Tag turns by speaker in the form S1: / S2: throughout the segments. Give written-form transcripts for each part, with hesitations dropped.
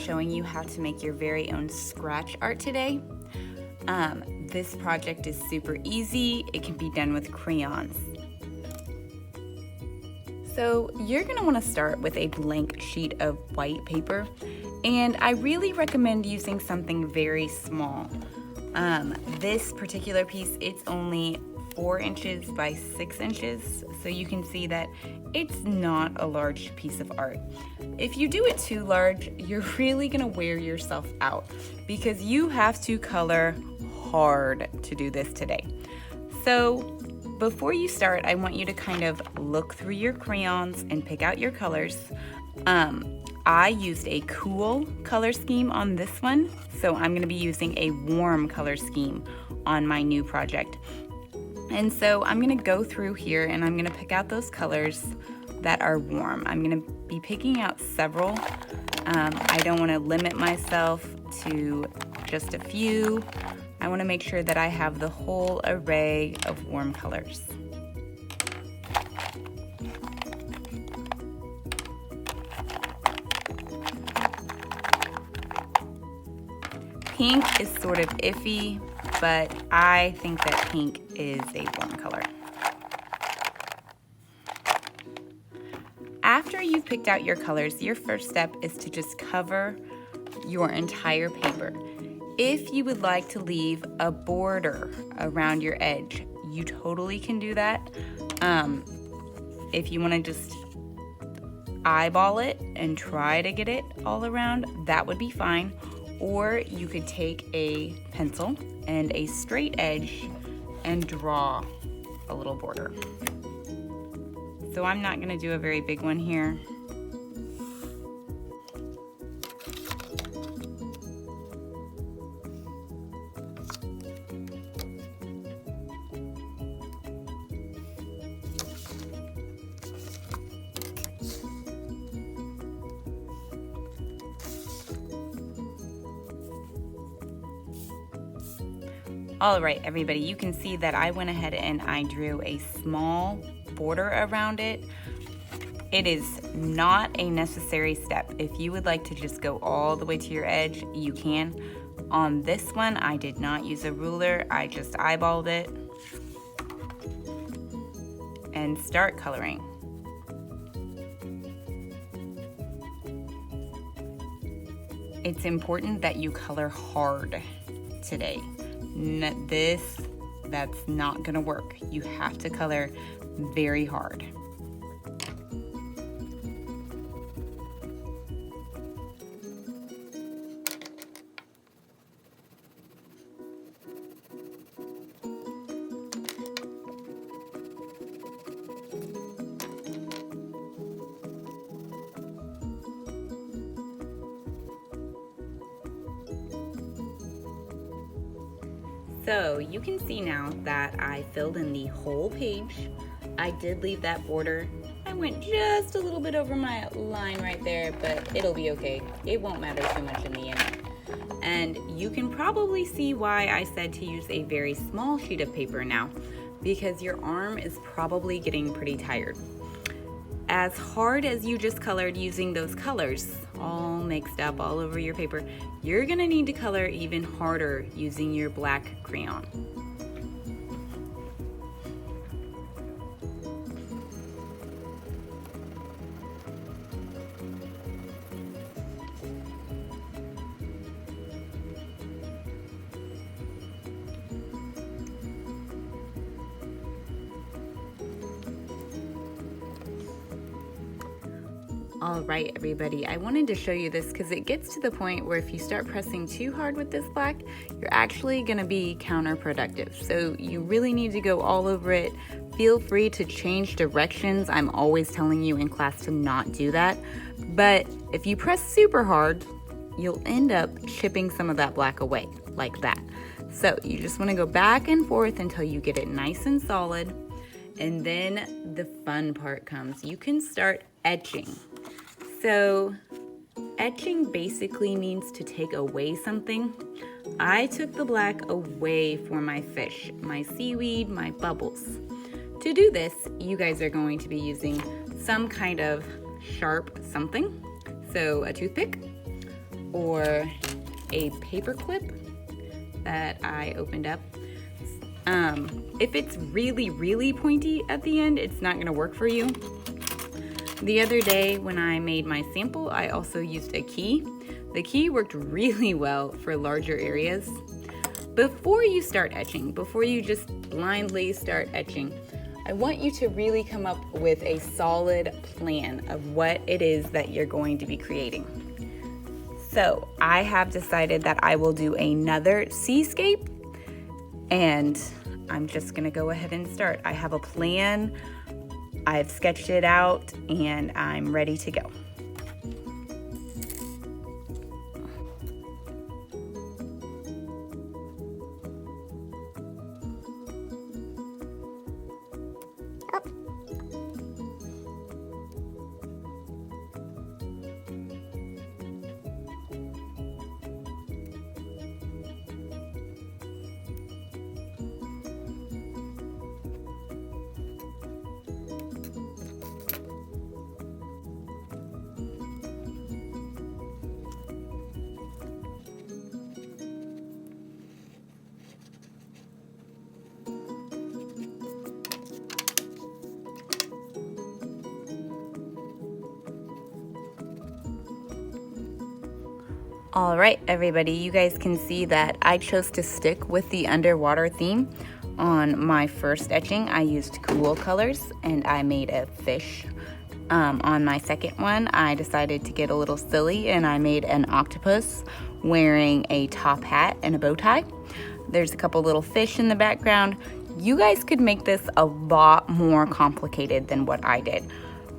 S1: showing you how to make your very own scratch art today. This project is super easy. It can be done with crayons. So you're going to want to start with a blank sheet of white paper, and I really recommend using something very small. This particular piece, it's only 4 inches by 6 inches, so you can see that it's not a large piece of art. If you do it too large, you're really going to wear yourself out because you have to color hard to do this today. So before you start, I want you to kind of look through your crayons and pick out your colors. I used a cool color scheme on this one, so I'm going to be using a warm color scheme on my new project. And so I'm going to go through here and I'm going to pick out those colors that are warm. I'm going to be picking out several. I don't want to limit myself to just a few. I want to make sure that I have the whole array of warm colors. Pink is sort of iffy, but I think that pink is a warm color. After you've picked out your colors, your first step is to just cover your entire paper. If you would like to leave a border around your edge, you totally can do that. If you want to just eyeball it and try to get it all around, that would be fine. Or you could take a pencil and a straight edge and draw a little border. So I'm not going to do a very big one here. All right, everybody, you can see that I went ahead and I drew a small border around it. It is not a necessary step. If you would like to just go all the way to your edge, you can. On this one, I did not use a ruler. I just eyeballed it and start coloring. It's important that you color hard today. That's not gonna work. You have to color very hard. So you can see now that I filled in the whole page. I did leave that border. I went just a little bit over my line right there, but it'll be okay. It won't matter too much in the end. And you can probably see why I said to use a very small sheet of paper now, because your arm is probably getting pretty tired. As hard as you just colored using those colors all mixed up all over your paper, you're gonna need to color even harder using your black crayon. All right, everybody, I wanted to show you this because it gets to the point where if you start pressing too hard with this black, you're actually gonna be counterproductive. So you really need to go all over it. Feel free to change directions. I'm always telling you in class to not do that. But if you press super hard, you'll end up chipping some of that black away, like that. So you just wanna go back and forth until you get it nice and solid. And then the fun part comes. You can start etching. So etching basically means to take away something. I took the black away for my fish, my seaweed, my bubbles. To do this, you guys are going to be using some kind of sharp something. So a toothpick, or a paper clip that I opened up. If it's really, really pointy at the end, it's not gonna work for you. The other day when I made my sample, I also used a key. The key worked really well for larger areas. Before you start etching, before you just blindly start etching, I want you to really come up with a solid plan of what it is that you're going to be creating. So I have decided that I will do another seascape, and I'm just gonna go ahead and start. I have a plan, I've sketched it out, and I'm ready to go. All right, everybody, you guys can see that I chose to stick with the underwater theme. On my first etching, I used cool colors and I made a fish. On my second one, I decided to get a little silly and I made an octopus wearing a top hat and a bow tie. There's a couple little fish in the background. You guys could make this a lot more complicated than what I did.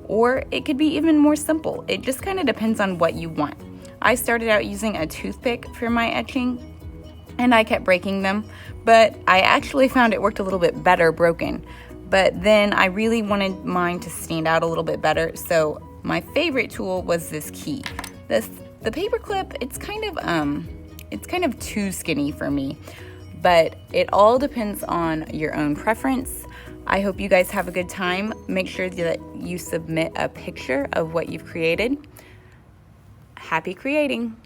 S1: Or it could be even more simple. It just kind of depends on what you want. I started out using a toothpick for my etching, and I kept breaking them, but I actually found it worked a little bit better broken. But then I really wanted mine to stand out a little bit better, so my favorite tool was this key. The paper clip, it's kind of too skinny for me, but it all depends on your own preference. I hope you guys have a good time. Make sure that you submit a picture of what you've created. Happy creating!